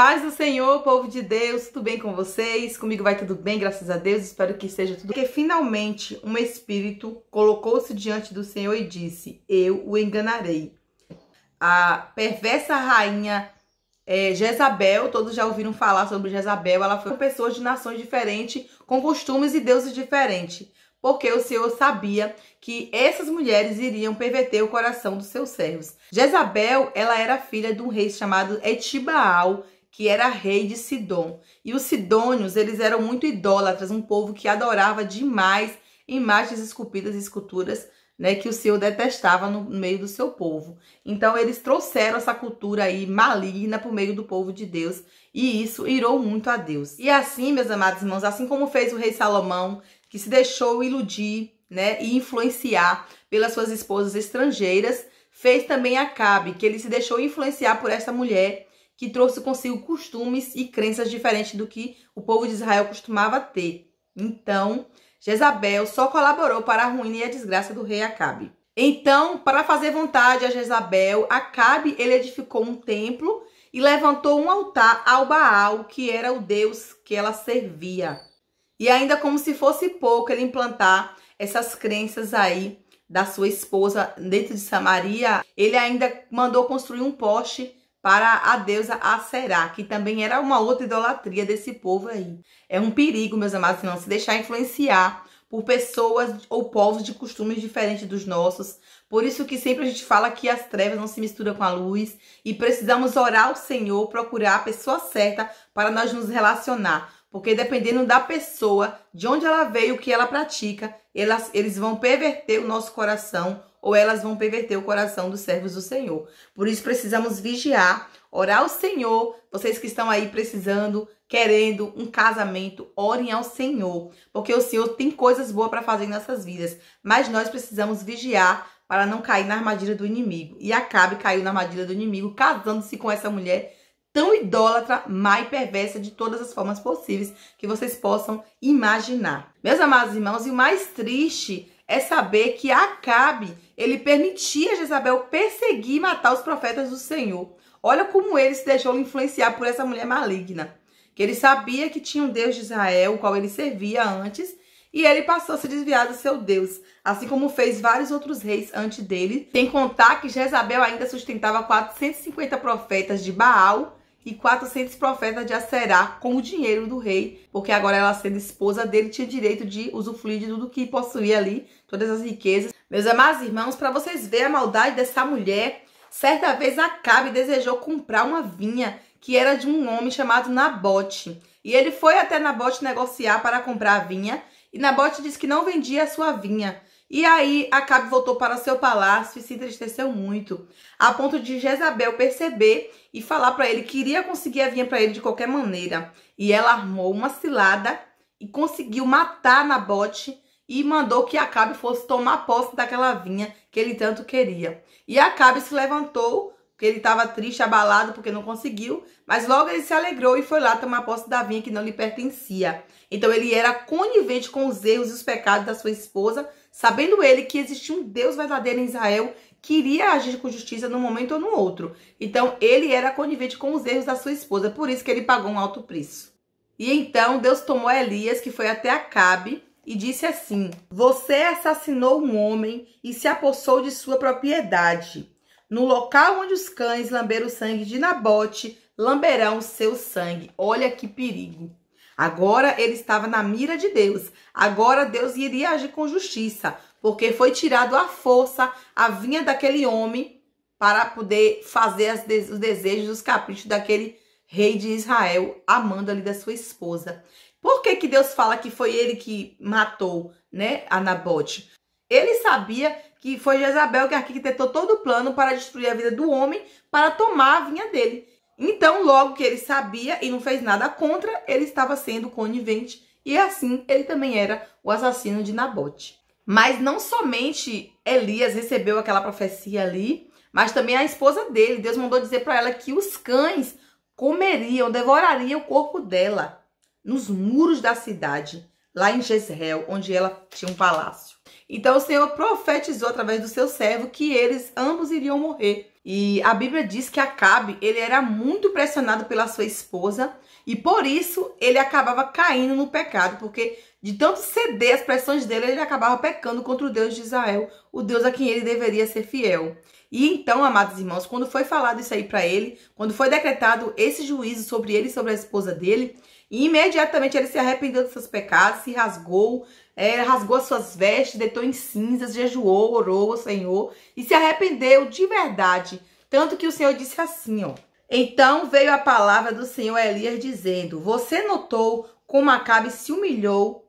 Paz do Senhor, povo de Deus, tudo bem com vocês? Comigo vai tudo bem, graças a Deus, espero que seja tudo. Porque finalmente um espírito colocou-se diante do Senhor e disse: eu o enganarei. A perversa rainha Jezabel, todos já ouviram falar sobre Jezabel, ela foi pessoa de nações diferentes, com costumes e deuses diferentes. Porque o Senhor sabia que essas mulheres iriam perverter o coração dos seus servos. Jezabel, ela era filha de um rei chamado Etibaal, que era rei de Sidom. E os sidônios, eles eram muito idólatras, um povo que adorava demais imagens esculpidas e esculturas, né, que o Senhor detestava no meio do seu povo. Então, eles trouxeram essa cultura aí maligna para o meio do povo de Deus, e isso irou muito a Deus. E assim, meus amados irmãos, assim como fez o rei Salomão, que se deixou iludir, né, e influenciar pelas suas esposas estrangeiras, fez também Acabe, que ele se deixou influenciar por essa mulher que trouxe consigo costumes e crenças diferentes do que o povo de Israel costumava ter. Então, Jezabel só colaborou para a ruína e a desgraça do rei Acabe. Então, para fazer vontade a Jezabel, Acabe ele edificou um templo e levantou um altar ao Baal, que era o deus que ela servia. E ainda como se fosse pouco ele implantar essas crenças aí da sua esposa dentro de Samaria, ele ainda mandou construir um poste para a deusa Aserá, que também era uma outra idolatria desse povo aí. É um perigo, meus amados irmãos, se deixar influenciar por pessoas ou povos de costumes diferentes dos nossos. Por isso que sempre a gente fala que as trevas não se misturam com a luz e precisamos orar ao Senhor, procurar a pessoa certa para nós nos relacionar. Porque dependendo da pessoa, de onde ela veio, o que ela pratica, eles vão perverter o nosso coração ou elas vão perverter o coração dos servos do Senhor. Por isso precisamos vigiar, orar ao Senhor. Vocês que estão aí precisando, querendo um casamento, orem ao Senhor. Porque o Senhor tem coisas boas para fazer em nossas vidas. Mas nós precisamos vigiar para não cair na armadilha do inimigo. E Acabe caiu na armadilha do inimigo, casando-se com essa mulher tão idólatra, má e perversa de todas as formas possíveis que vocês possam imaginar. Meus amados irmãos, e o mais triste é saber que Acabe, ele permitia Jezabel perseguir e matar os profetas do Senhor. Olha como ele se deixou influenciar por essa mulher maligna. Que ele sabia que tinha um Deus de Israel, o qual ele servia antes, e ele passou a se desviar do seu Deus. Assim como fez vários outros reis antes dele. Sem contar que Jezabel ainda sustentava 450 profetas de Baal e 400 profetas de Aserá com o dinheiro do rei, porque agora ela, sendo esposa dele, tinha direito de usufruir de tudo que possuía ali, todas as riquezas. Meus amados irmãos, para vocês verem a maldade dessa mulher, certa vez Acabe desejou comprar uma vinha que era de um homem chamado Nabote. E ele foi até Nabote negociar para comprar a vinha, e Nabote disse que não vendia a sua vinha. E aí Acabe voltou para seu palácio e se entristeceu muito, a ponto de Jezabel perceber e falar para ele que iria conseguir a vinha para ele de qualquer maneira. E ela armou uma cilada e conseguiu matar Nabote e mandou que Acabe fosse tomar posse daquela vinha que ele tanto queria. E Acabe se levantou, porque ele estava triste, abalado, porque não conseguiu, mas logo ele se alegrou e foi lá tomar posse da vinha que não lhe pertencia. Então ele era conivente com os erros e os pecados da sua esposa, sabendo ele que existia um Deus verdadeiro em Israel que iria agir com justiça num momento ou no outro. Então ele era conivente com os erros da sua esposa, por isso que ele pagou um alto preço. E então Deus tomou Elias, que foi até Acabe, e disse assim: você assassinou um homem e se apossou de sua propriedade. No local onde os cães lamberam o sangue de Nabote, lamberão o seu sangue. Olha que perigo. Agora ele estava na mira de Deus. Agora Deus iria agir com justiça, porque foi tirado à força a vinha daquele homem para poder fazer os desejos, os caprichos daquele rei de Israel, amando ali da sua esposa. Por que Deus fala que foi ele que matou, né, a Nabote? Ele sabia que foi Jezabel que arquitetou todo o plano para destruir a vida do homem, para tomar a vinha dele. Então, logo que ele sabia e não fez nada contra, ele estava sendo conivente. E assim, ele também era o assassino de Nabote. Mas não somente Elias recebeu aquela profecia ali, mas também a esposa dele. Deus mandou dizer para ela que os cães comeriam, devorariam o corpo dela nos muros da cidade, lá em Jezreel, onde ela tinha um palácio. Então o Senhor profetizou através do seu servo que eles ambos iriam morrer. E a Bíblia diz que Acabe, ele era muito pressionado pela sua esposa e por isso ele acabava caindo no pecado, porque de tanto ceder às pressões dele, ele acabava pecando contra o Deus de Israel, o Deus a quem ele deveria ser fiel. E então, amados irmãos, quando foi falado isso aí para ele, quando foi decretado esse juízo sobre ele e sobre a esposa dele, imediatamente ele se arrependeu dos seus pecados, se rasgou, rasgou as suas vestes, deitou em cinzas, jejuou, orou ao Senhor e se arrependeu de verdade. Tanto que o Senhor disse assim, ó. Então veio a palavra do Senhor a Elias dizendo, você notou como Acabe se humilhou?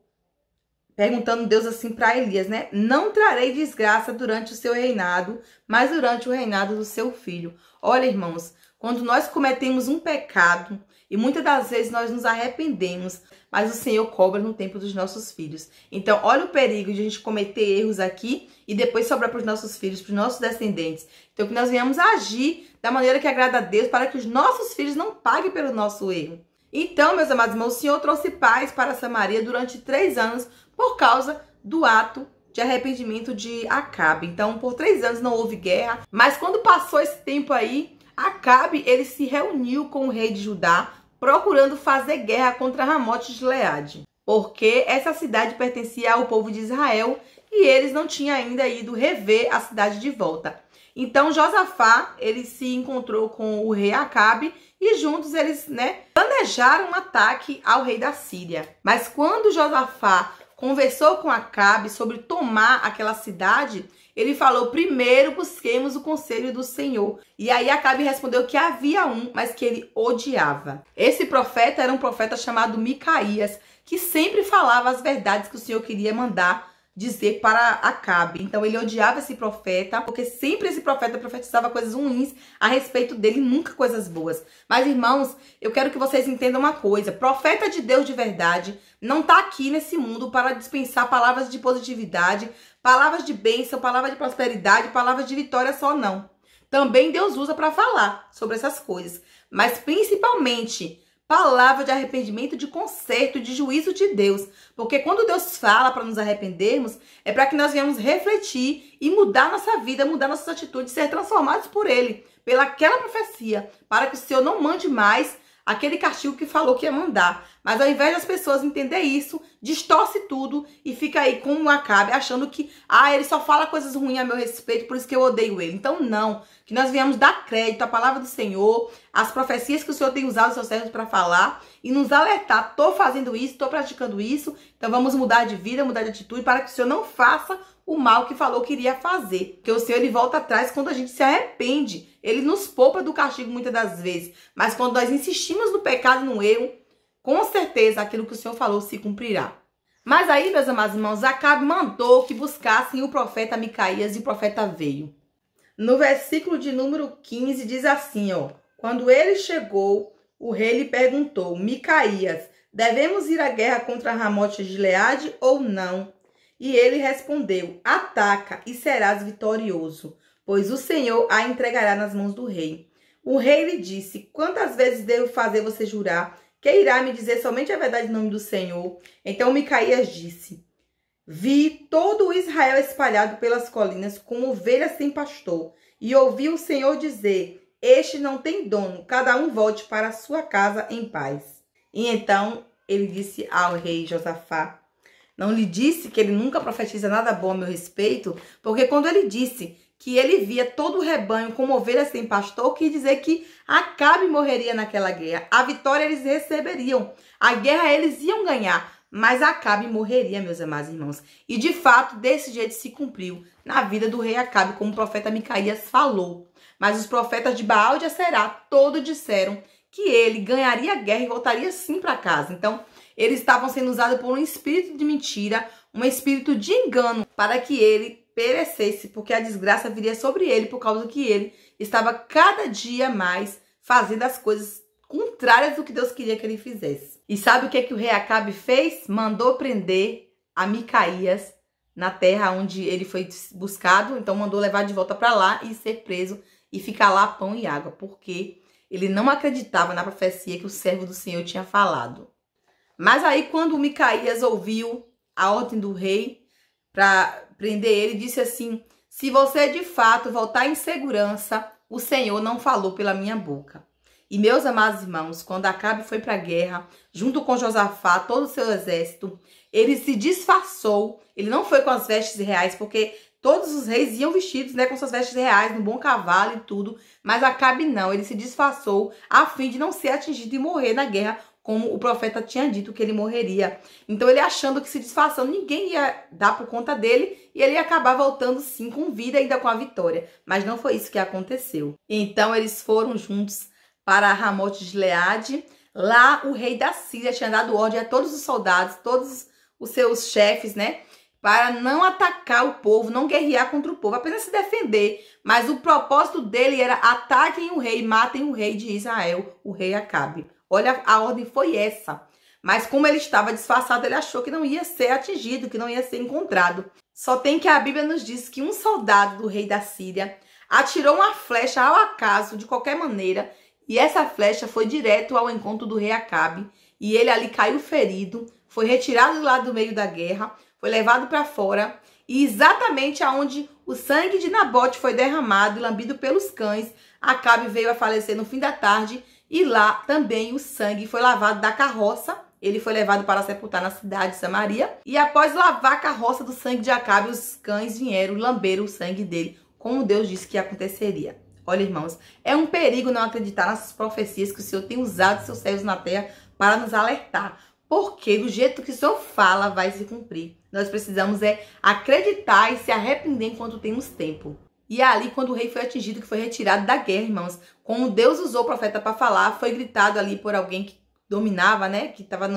Perguntando Deus assim para Elias, né? Não trarei desgraça durante o seu reinado, mas durante o reinado do seu filho. Olha, irmãos, quando nós cometemos um pecado, e muitas das vezes nós nos arrependemos, mas o Senhor cobra no tempo dos nossos filhos. Então, olha o perigo de a gente cometer erros aqui e depois sobrar para os nossos filhos, para os nossos descendentes. Então, que nós venhamos agir da maneira que agrada a Deus para que os nossos filhos não paguem pelo nosso erro. Então, meus amados irmãos, o Senhor trouxe paz para Samaria durante 3 anos por causa do ato de arrependimento de Acabe. Então, por 3 anos não houve guerra, mas quando passou esse tempo aí, Acabe, ele se reuniu com o rei de Judá, procurando fazer guerra contra Ramote de Gileade, porque essa cidade pertencia ao povo de Israel e eles não tinham ainda ido rever a cidade de volta. Então, Josafá, ele se encontrou com o rei Acabe e juntos eles, planejaram um ataque ao rei da Síria. Mas quando Josafá conversou com Acabe sobre tomar aquela cidade, ele falou, primeiro busquemos o conselho do Senhor. E aí Acabe respondeu que havia um, mas que ele odiava. Esse profeta era um profeta chamado Micaías, que sempre falava as verdades que o Senhor queria mandar dizer para Acabe. Então ele odiava esse profeta, porque sempre esse profeta profetizava coisas ruins a respeito dele, nunca coisas boas. Mas irmãos, eu quero que vocês entendam uma coisa, profeta de Deus de verdade não está aqui nesse mundo para dispensar palavras de positividade, palavras de bênção, palavras de prosperidade, palavras de vitória só não. Também Deus usa para falar sobre essas coisas, mas principalmente palavra de arrependimento, de conserto, de juízo de Deus. Porque quando Deus fala para nos arrependermos, é para que nós venhamos refletir e mudar nossa vida, mudar nossas atitudes, ser transformados por Ele, pelaquela profecia, para que o Senhor não mande mais aquele castigo que falou que ia mandar. Mas ao invés das pessoas entender isso, distorce tudo e fica aí com um Acabe, achando que, ele só fala coisas ruins a meu respeito, por isso que eu odeio ele. Então não, que nós venhamos dar crédito à palavra do Senhor, às profecias que o Senhor tem usado os seus servos para falar e nos alertar, tô fazendo isso, tô praticando isso, então vamos mudar de vida, mudar de atitude para que o Senhor não faça o mal que falou que iria fazer. Porque o Senhor, ele volta atrás quando a gente se arrepende. Ele nos poupa do castigo muitas das vezes. Mas quando nós insistimos no pecado e no erro, com certeza aquilo que o Senhor falou se cumprirá. Mas aí, meus amados irmãos, Acabe mandou que buscassem o profeta Micaías e o profeta veio. No versículo de número 15 diz assim, ó. Quando ele chegou, o rei lhe perguntou, Micaías, devemos ir à guerra contra Ramote de Gileade ou não? E ele respondeu, ataca e serás vitorioso, pois o Senhor a entregará nas mãos do rei. O rei lhe disse, quantas vezes devo fazer você jurar que irá me dizer somente a verdade em nome do Senhor? Então Micaías disse, vi todo o Israel espalhado pelas colinas como ovelhas sem pastor, e ouvi o Senhor dizer, este não tem dono, cada um volte para a sua casa em paz. E então ele disse ao rei Josafá, não lhe disse que ele nunca profetiza nada bom a meu respeito, porque quando ele disse que ele via todo o rebanho como ovelhas sem pastor, quis dizer que Acabe morreria naquela guerra. A vitória eles receberiam, a guerra eles iam ganhar, mas Acabe morreria, meus amados irmãos. E de fato, desse jeito se cumpriu na vida do rei Acabe, como o profeta Micaías falou. Mas os profetas de Baal de Aserá todos disseram que ele ganharia a guerra e voltaria sim para casa. Então, eles estavam sendo usados por um espírito de mentira, um espírito de engano, para que ele perecesse, porque a desgraça viria sobre ele, por causa que ele estava cada dia mais fazendo as coisas contrárias do que Deus queria que ele fizesse. E sabe o que o rei Acabe fez? Mandou prender a Micaías na terra onde ele foi buscado, então mandou levar de volta para lá e ser preso e ficar lá pão e água, porque ele não acreditava na profecia que o servo do Senhor tinha falado. Mas aí quando Micaías ouviu a ordem do rei para prender ele, disse assim, se você de fato voltar em segurança, o Senhor não falou pela minha boca. E meus amados irmãos, quando Acabe foi para a guerra, junto com Josafá, todo o seu exército, ele se disfarçou. Ele não foi com as vestes reais, porque todos os reis iam vestidos, né, com suas vestes reais, no bom cavalo e tudo. Mas Acabe não, ele se disfarçou a fim de não ser atingido e morrer na guerra, como o profeta tinha dito que ele morreria. Então ele achando que se disfarçando, ninguém ia dar por conta dele e ele ia acabar voltando sim com vida, ainda com a vitória. Mas não foi isso que aconteceu. Então eles foram juntos para Ramote de Gileade. Lá o rei da Síria tinha dado ordem a todos os soldados, todos os seus chefes, né, para não atacar o povo, não guerrear contra o povo, apenas se defender. Mas o propósito dele era: ataquem o rei, matem o rei de Israel, o rei Acabe. Olha, a ordem foi essa. Mas como ele estava disfarçado, ele achou que não ia ser atingido, que não ia ser encontrado. Só tem que a Bíblia nos diz que um soldado do rei da Síria atirou uma flecha ao acaso, de qualquer maneira, e essa flecha foi direto ao encontro do rei Acabe, e ele ali caiu ferido, foi retirado lá do meio da guerra, foi levado para fora, e exatamente aonde o sangue de Nabote foi derramado e lambido pelos cães, Acabe veio a falecer no fim da tarde, e lá também o sangue foi lavado da carroça. Ele foi levado para sepultar na cidade de Samaria. E após lavar a carroça do sangue de Acabe, os cães vieram lamber o sangue dele, como Deus disse que aconteceria. Olha, irmãos, é um perigo não acreditar nessas profecias que o Senhor tem usado seus servos na terra para nos alertar. Porque do jeito que o Senhor fala, vai se cumprir. Nós precisamos acreditar e se arrepender enquanto temos tempo. E ali, quando o rei foi atingido, que foi retirado da guerra, irmãos, como Deus usou o profeta para falar, foi gritado ali por alguém que dominava, né, que estava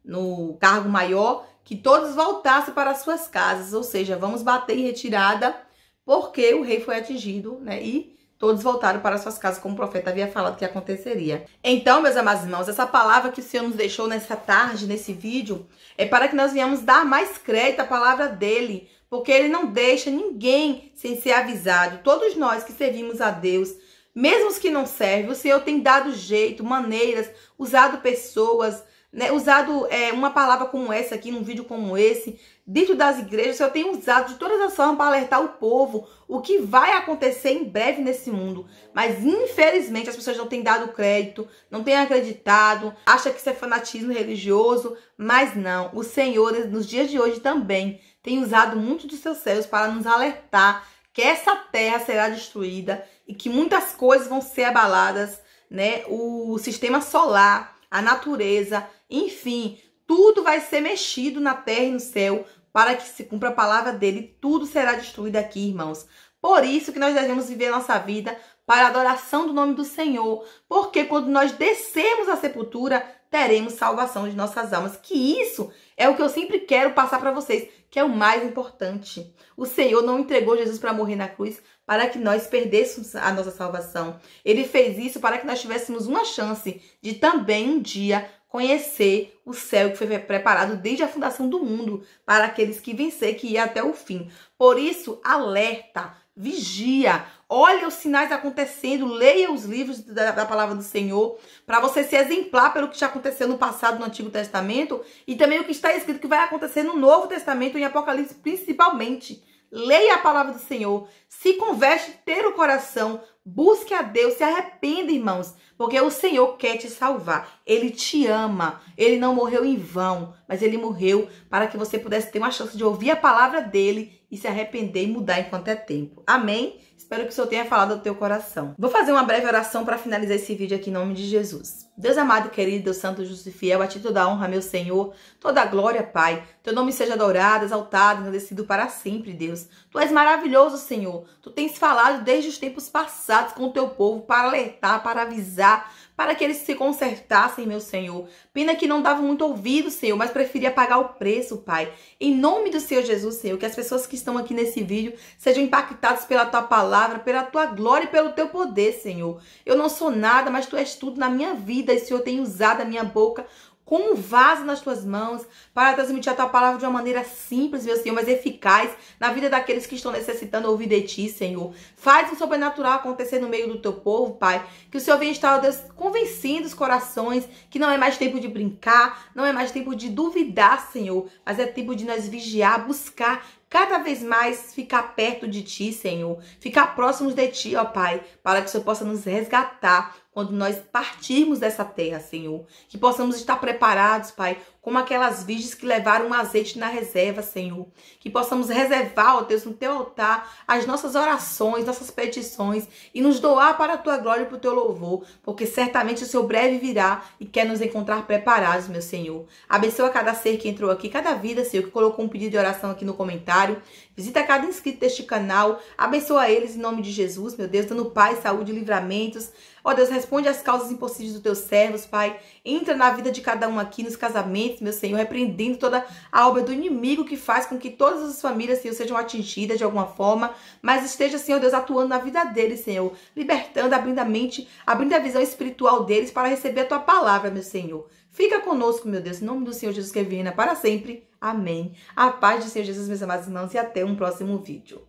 no cargo maior, que todos voltassem para as suas casas, ou seja, vamos bater em retirada, porque o rei foi atingido, né, e todos voltaram para suas casas, como o profeta havia falado que aconteceria. Então, meus amados irmãos, essa palavra que o Senhor nos deixou nessa tarde, nesse vídeo, é para que nós venhamos dar mais crédito à palavra dele, porque ele não deixa ninguém sem ser avisado. Todos nós que servimos a Deus, mesmo os que não servem, o Senhor tem dado jeito, maneiras, usado pessoas, né, usado uma palavra como essa aqui, num vídeo como esse, dentro das igrejas. O Senhor tem usado de todas as formas para alertar o povo o que vai acontecer em breve nesse mundo. Mas, infelizmente, as pessoas não têm dado crédito, não têm acreditado, acham que isso é fanatismo religioso, mas não. O Senhor, nos dias de hoje também, tem usado muito de seus servos para nos alertar que essa terra será destruída e que muitas coisas vão ser abaladas, né? O sistema solar, a natureza, enfim, tudo vai ser mexido na terra e no céu para que se cumpra a palavra dele. Tudo será destruído aqui, irmãos. Por isso que nós devemos viver a nossa vida para a adoração do nome do Senhor, porque quando nós descermos à sepultura, teremos salvação de nossas almas. Que isso é o que eu sempre quero passar para vocês, que é o mais importante. O Senhor não entregou Jesus para morrer na cruz para que nós perdêssemos a nossa salvação. Ele fez isso para que nós tivéssemos uma chance de também um dia conhecer o céu que foi preparado desde a fundação do mundo para aqueles que vencer, que ia até o fim. Por isso, alerta, vigia, olha os sinais acontecendo, leia os livros da palavra do Senhor, para você se exemplar pelo que já aconteceu no passado, no Antigo Testamento, e também o que está escrito que vai acontecer no Novo Testamento, em Apocalipse principalmente. Leia a palavra do Senhor, se converte, ter o coração, busque a Deus, se arrependa, irmãos, porque o Senhor quer te salvar. Ele te ama, ele não morreu em vão, mas ele morreu para que você pudesse ter uma chance de ouvir a palavra dele e se arrepender e mudar enquanto é tempo. Amém? Espero que o Senhor tenha falado ao teu coração. Vou fazer uma breve oração para finalizar esse vídeo aqui em nome de Jesus. Deus amado, querido, Deus santo, justo e fiel, a ti toda a honra, meu Senhor, toda a glória, Pai. Teu nome seja adorado, exaltado, engrandecido para sempre, Deus. Tu és maravilhoso, Senhor. Tu tens falado desde os tempos passados com o teu povo para alertar, para avisar, para que eles se consertassem, meu Senhor. Pena que não dava muito ouvido, Senhor, mas preferia pagar o preço, Pai. Em nome do Senhor Jesus, Senhor, que as pessoas que estão aqui nesse vídeo sejam impactadas pela tua palavra, pela tua glória e pelo teu poder, Senhor. Eu não sou nada, mas tu és tudo na minha vida e o Senhor tem usado a minha boca como um vaso nas tuas mãos, para transmitir a tua palavra de uma maneira simples, meu Senhor, mas eficaz na vida daqueles que estão necessitando ouvir de ti, Senhor. Faz o sobrenatural acontecer no meio do teu povo, Pai. Que o Senhor venha estar, Deus, convencendo os corações que não é mais tempo de brincar, não é mais tempo de duvidar, Senhor, mas é tempo de nós vigiar, buscar, cada vez mais ficar perto de Ti, Senhor, ficar próximos de Ti, ó Pai, para que o Senhor possa nos resgatar quando nós partirmos dessa terra, Senhor. Que possamos estar preparados, Pai, como aquelas virgens que levaram um azeite na reserva, Senhor. Que possamos reservar, ó Deus, no Teu altar, as nossas orações, nossas petições e nos doar para a Tua glória e para o Teu louvor, porque certamente o Senhor breve virá e quer nos encontrar preparados, meu Senhor. Abençoa cada ser que entrou aqui, cada vida, Senhor, que colocou um pedido de oração aqui no comentário. Visita cada inscrito deste canal. Abençoa eles em nome de Jesus, meu Deus, dando paz, saúde e livramentos. Ó Deus, responde às causas impossíveis dos teus servos, Pai. Entra na vida de cada um aqui, nos casamentos, meu Senhor, repreendendo toda a obra do inimigo que faz com que todas as famílias, Senhor, sejam atingidas de alguma forma, mas esteja, Senhor Deus, atuando na vida deles, Senhor, libertando, abrindo a mente, abrindo a visão espiritual deles para receber a Tua palavra, meu Senhor. Fica conosco, meu Deus, em nome do Senhor Jesus que reina para sempre. Amém. A paz do Senhor Jesus, meus amados irmãos, e até um próximo vídeo.